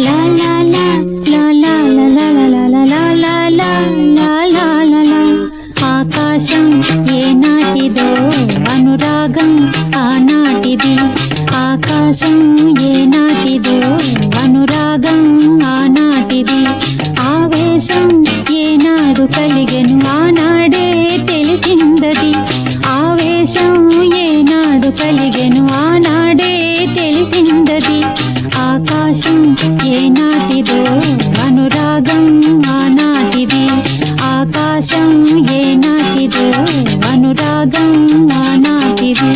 లా లా లా లా లా లా లా లా లా లా లా లా లా లా లా. ఆకాశం ఏనాటిదో అనురాగం ఆనాటిది. ఆకాశం ఏనాటిదో అనురాగం ఆనాటిది. ఆవేశం ఏనాడు కలిగెను ఆనాడే తెలిసిందది. ఆవేశం ఏనాడు కలిగెను ఆనాడే తెలిసిందది. ఆకాశం ఏనాటిదో అనురాగం ఆనాటిది. ఆకాశం ఏనాటిదో అనురాగం ఆనాటిది.